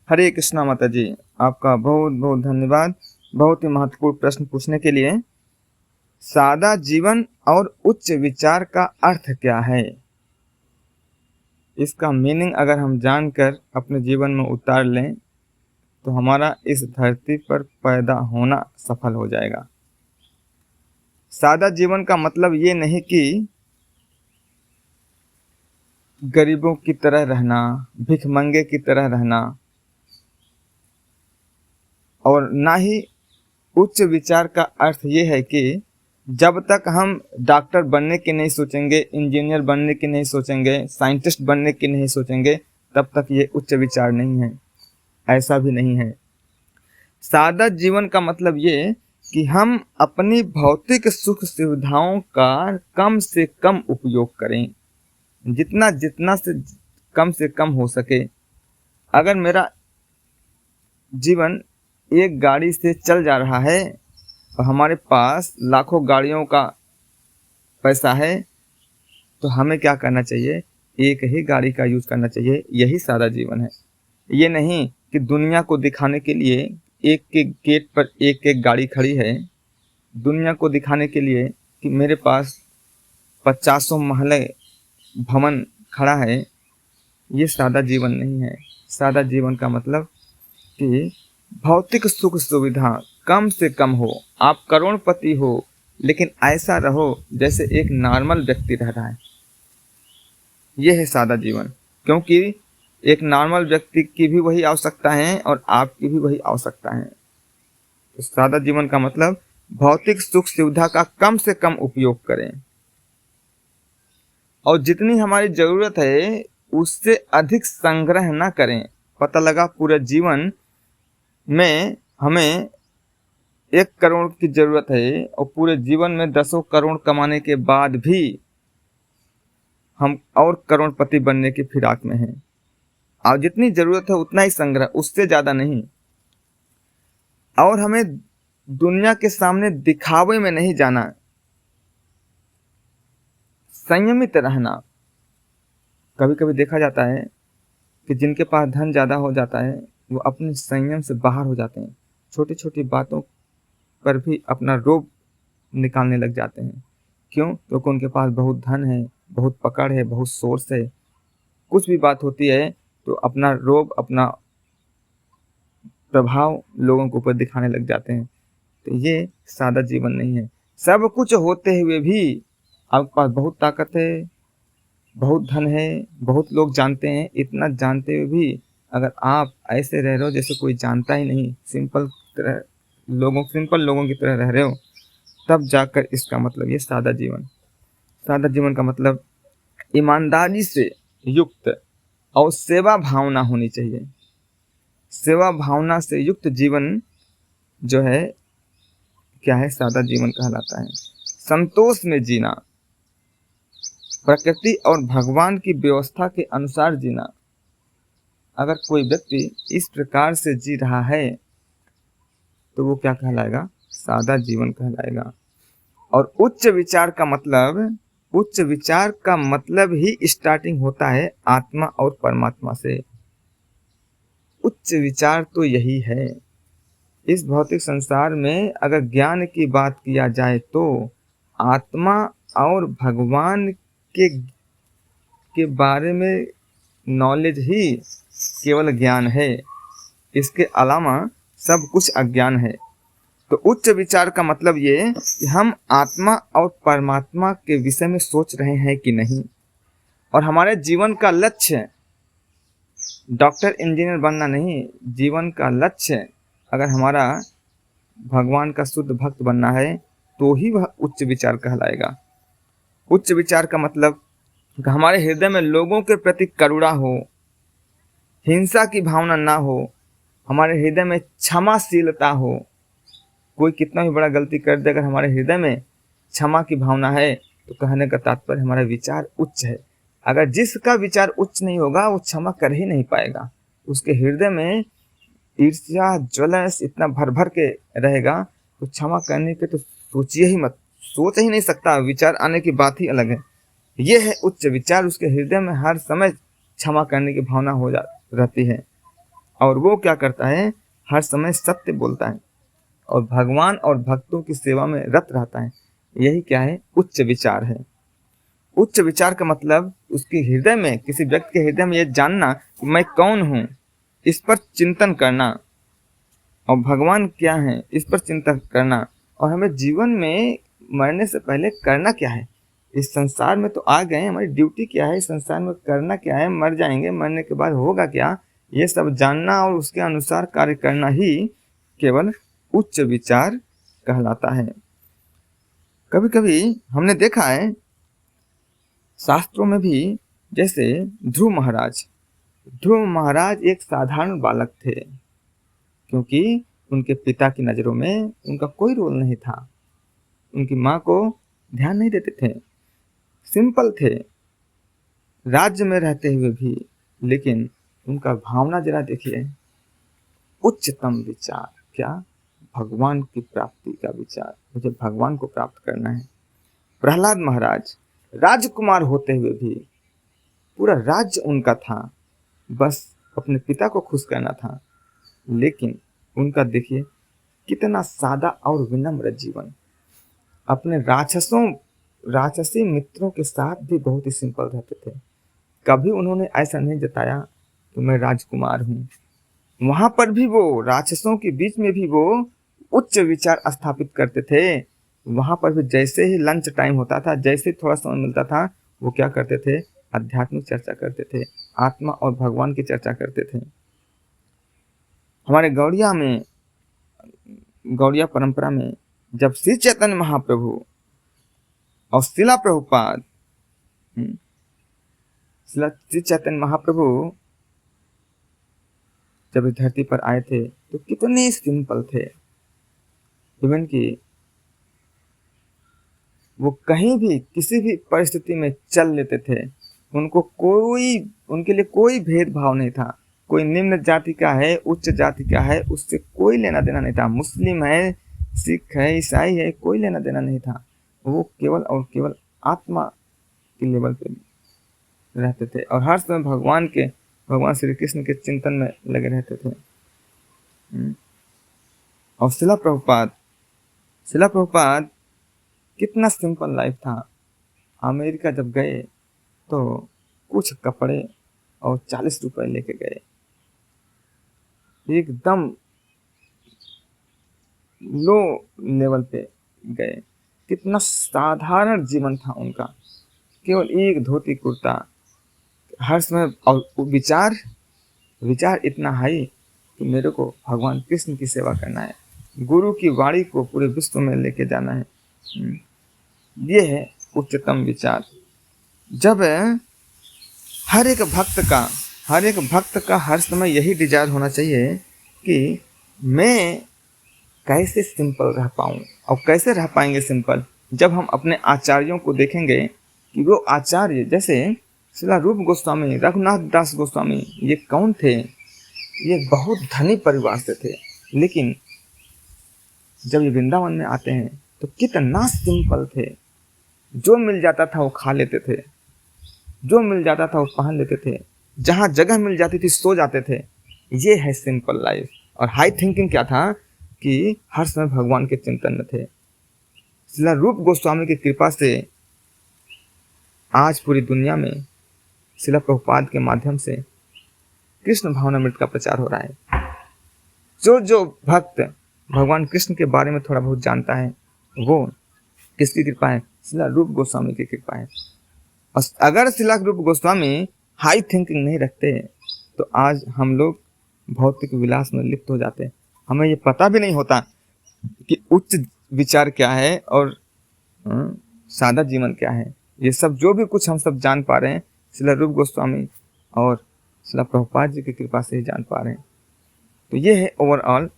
हरे कृष्णा माता जी, आपका बहुत बहुत धन्यवाद बहुत ही महत्वपूर्ण प्रश्न पूछने के लिए। सादा जीवन और उच्च विचार का अर्थ क्या है? इसका मीनिंग अगर हम जानकर अपने जीवन में उतार लें तो हमारा इस धरती पर पैदा होना सफल हो जाएगा। सादा जीवन का मतलब ये नहीं कि गरीबों की तरह रहना, भिखमंगे की तरह रहना, और ना ही उच्च विचार का अर्थ ये है कि जब तक हम डॉक्टर बनने की नहीं सोचेंगे, इंजीनियर बनने की नहीं सोचेंगे, साइंटिस्ट बनने की नहीं सोचेंगे, तब तक ये उच्च विचार नहीं है। ऐसा भी नहीं है। सादा जीवन का मतलब ये कि हम अपनी भौतिक सुख सुविधाओं का कम से कम उपयोग करें, जितना जितना से कम हो सके। अगर मेरा जीवन एक गाड़ी से चल जा रहा है और हमारे पास लाखों गाड़ियों का पैसा है, तो हमें क्या करना चाहिए? एक ही गाड़ी का यूज करना चाहिए। यही सादा जीवन है। ये नहीं कि दुनिया को दिखाने के लिए एक के गेट पर एक एक गाड़ी खड़ी है, दुनिया को दिखाने के लिए कि मेरे पास 50 महले भवन खड़ा है। ये सादा जीवन नहीं है। सादा जीवन का मतलब कि भौतिक सुख सुविधा कम से कम हो। आप करोड़पति हो, लेकिन ऐसा रहो जैसे एक नॉर्मल व्यक्ति रह रहा है। यह है सादा जीवन। क्योंकि एक नॉर्मल व्यक्ति की भी वही आवश्यकता है और आपकी भी वही आवश्यकता है। तो सादा जीवन का मतलब भौतिक सुख सुविधा का कम से कम उपयोग करें और जितनी हमारी जरूरत है उससे अधिक संग्रह ना करें। पता लगा पूरे जीवन में हमें 1 करोड़ की जरूरत है और पूरे जीवन में 10 करोड़ कमाने के बाद भी हम और करोड़पति बनने की फिराक में हैं। और जितनी जरूरत है उतना ही संग्रह, उससे ज्यादा नहीं। और हमें दुनिया के सामने दिखावे में नहीं जाना, संयमित रहना। कभी कभी देखा जाता है कि जिनके पास धन ज्यादा हो जाता है वो अपने संयम से बाहर हो जाते हैं। छोटी छोटी बातों पर भी अपना रोब निकालने लग जाते हैं। क्यों? क्योंकि उनके पास बहुत धन है, बहुत पकड़ है, बहुत सोर्स है। कुछ भी बात होती है तो अपना रोब, अपना प्रभाव लोगों के ऊपर दिखाने लग जाते हैं। तो ये सादा जीवन नहीं है। सब कुछ होते हुए भी आपके पास बहुत ताकत है, बहुत धन है, बहुत लोग जानते हैं, इतना जानते हुए भी अगर आप ऐसे रह रहे हो जैसे कोई जानता ही नहीं, सिंपल लोगों की तरह रह रहे हो, तब जाकर इसका मतलब ये सादा जीवन। सादा जीवन का मतलब ईमानदारी से युक्त और सेवा भावना होनी चाहिए। सेवा भावना से युक्त जीवन जो है क्या है? सादा जीवन कहलाता है। संतोष में जीना, प्रकृति और भगवान की व्यवस्था के अनुसार जीना। अगर कोई व्यक्ति इस प्रकार से जी रहा है तो वो क्या कहलाएगा? सादा जीवन कहलाएगा। और उच्च विचार का मतलब ही स्टार्टिंग होता है आत्मा और परमात्मा से। उच्च विचार तो यही है। इस भौतिक संसार में अगर ज्ञान की बात किया जाए तो आत्मा और भगवान के बारे में नॉलेज ही केवल ज्ञान है। इसके अलावा सब कुछ अज्ञान है। तो उच्च विचार का मतलब ये कि हम आत्मा और परमात्मा के विषय में सोच रहे हैं कि नहीं, और हमारे जीवन का लक्ष्य डॉक्टर इंजीनियर बनना नहीं। जीवन का लक्ष्य अगर हमारा भगवान का शुद्ध भक्त बनना है तो ही वह उच्च विचार कहलाएगा। उच्च विचार का मतलब हमारे हृदय में लोगों के प्रति करुणा हो, हिंसा की भावना ना हो, हमारे हृदय में क्षमाशीलता हो। कोई कितना भी बड़ा गलती कर दे, अगर हमारे हृदय में क्षमा की भावना है तो कहने का तात्पर्य हमारा विचार उच्च है। अगर जिसका विचार उच्च नहीं होगा वो क्षमा कर ही नहीं पाएगा। उसके हृदय में ईर्ष्या, ज्वलस इतना भर भर के रहेगा तो क्षमा करने के तो सोचिए ही मत, सोच ही नहीं सकता। विचार आने की बात ही अलग है। यह है उच्च विचार। उसके हृदय में हर समय क्षमा करने की भावना हो जा रहती है। और वो क्या करता है, हर समय सत्य बोलता है और भगवान और भक्तों की सेवा में रत रहता है। यही क्या है, उच्च विचार है। उच्च विचार का मतलब उसके हृदय में, किसी व्यक्ति के हृदय में यह जानना कि मैं कौन हूँ, इस पर चिंतन करना, और भगवान क्या है इस पर चिंतन करना, और हमें जीवन में मरने से पहले करना क्या है। इस संसार में तो आ गए, हमारी ड्यूटी क्या है, इस संसार में करना क्या है, मर जाएंगे, मरने के बाद होगा क्या, ये सब जानना और उसके अनुसार कार्य करना ही केवल उच्च विचार कहलाता है। कभी कभी हमने देखा है शास्त्रों में भी, जैसे ध्रुव महाराज एक साधारण बालक थे, क्योंकि उनके पिता की नज़रों में उनका कोई रोल नहीं था, उनकी माँ को ध्यान नहीं देते थे, सिंपल थे राज्य में रहते हुए भी, लेकिन उनका भावना जरा देखिए, उच्चतम विचार, क्या, भगवान की प्राप्ति का विचार, मुझे भगवान को प्राप्त करना है। प्रहलाद महाराज राजकुमार होते हुए भी पूरा राज्य उनका था, बस अपने पिता को खुश करना था, लेकिन उनका देखिए कितना सादा और विनम्र जीवन। अपने राक्षसी मित्रों के साथ भी बहुत ही सिंपल रहते थे। कभी उन्होंने ऐसा नहीं जताया कि मैं राजकुमार हूँ। वहां पर भी वो, राक्षसों के बीच में भी वो उच्च विचार स्थापित करते थे। वहां पर भी जैसे ही लंच टाइम होता था, जैसे ही थोड़ा समय मिलता था, वो क्या करते थे, आध्यात्मिक चर्चा करते थे, आत्मा और भगवान की चर्चा करते थे। हमारे गौड़िया परंपरा में जब श्री चैतन्य महाप्रभु और शिला प्रभुपाद, श्री चैतन्य महाप्रभु जब इस धरती पर आए थे तो कितने सिंपल थे। इवन कि वो कहीं भी किसी भी परिस्थिति में चल लेते थे, उनके लिए कोई भेदभाव नहीं था। कोई निम्न जाति का है, उच्च जाति का है, उससे कोई लेना देना नहीं था। मुस्लिम है, सिख है, ईसाई है, कोई लेना देना नहीं था। वो केवल और केवल आत्मा के लेवल पे रहते थे और हर समय भगवान श्री कृष्ण के चिंतन में लगे रहते थे। और शिला प्रभुपाद कितना सिंपल लाइफ था। अमेरिका जब गए तो कुछ कपड़े और 40 रुपए लेके गए, एकदम लो लेवल पे गए। कितना साधारण जीवन था उनका, केवल एक धोती कुर्ता, हर समय। और विचार इतना हाई कि मेरे को भगवान कृष्ण की सेवा करना है, गुरु की वाणी को पूरे विश्व में लेके जाना है। ये है उच्चतम विचार। जब हर एक भक्त का हर समय यही डिजायर होना चाहिए कि मैं कैसे सिंपल रह पाऊँ। और कैसे रह पाएंगे सिंपल, जब हम अपने आचार्यों को देखेंगे कि वो आचार्य, जैसे श्रील रूप गोस्वामी, रघुनाथ दास गोस्वामी, ये कौन थे, ये बहुत धनी परिवार से थे, लेकिन जब ये वृंदावन में आते हैं तो कितना सिंपल थे। जो मिल जाता था वो खा लेते थे, जो मिल जाता था वो पहन लेते थे, जहाँ जगह मिल जाती थी सो जाते थे। ये है सिंपल लाइफ। और हाई थिंकिंग क्या था कि हर समय भगवान के चिंतन में थे। श्रील रूप गोस्वामी की कृपा से आज पूरी दुनिया में श्रील प्रभुपाद के माध्यम से कृष्ण भावनामृत का प्रचार हो रहा है। जो भक्त भगवान कृष्ण के बारे में थोड़ा बहुत जानता है, वो किसकी कृपा है, श्रील रूप गोस्वामी की कृपा है। और अगर श्रील रूप गोस्वामी हाई थिंकिंग नहीं रखते तो आज हम लोग भौतिक विलास में लिप्त हो जाते। हमें ये पता भी नहीं होता कि उच्च विचार क्या है और सादा जीवन क्या है। ये सब जो भी कुछ हम सब जान पा रहे हैं, श्रील रूप गोस्वामी और श्रील प्रभुपाद जी की कृपा से ही जान पा रहे हैं। तो ये है ओवरऑल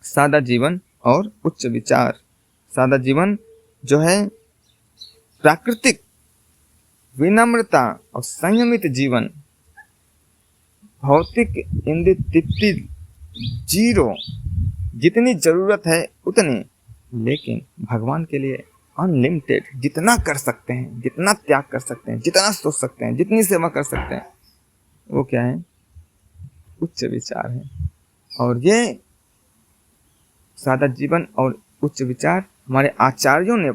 सादा जीवन और उच्च विचार। सादा जीवन जो है प्राकृतिक, विनम्रता और संयमित जीवन, भौतिक इंद्रिय तृप्ति जीरो, जितनी जरूरत है उतनी, लेकिन भगवान के लिए अनलिमिटेड, जितना कर सकते हैं, जितना त्याग कर सकते हैं, जितना सोच सकते हैं, जितनी सेवा कर सकते हैं, वो क्या है, उच्च विचार हैं। और ये सादा जीवन और उच्च विचार हमारे आचार्यों ने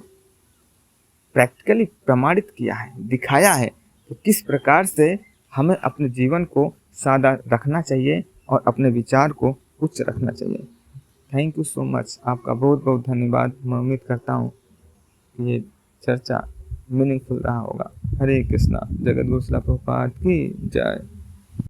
प्रैक्टिकली प्रमाणित किया है, दिखाया है कि किस प्रकार से हमें अपने जीवन को सादा रखना चाहिए और अपने विचार को उच्च रखना चाहिए। थैंक यू सो मच, आपका बहुत बहुत धन्यवाद। मैं उम्मीद करता हूँ कि ये चर्चा मीनिंगफुल रहा होगा। हरे कृष्णा। जगत गुरु शिला प्रभुपाद की जय।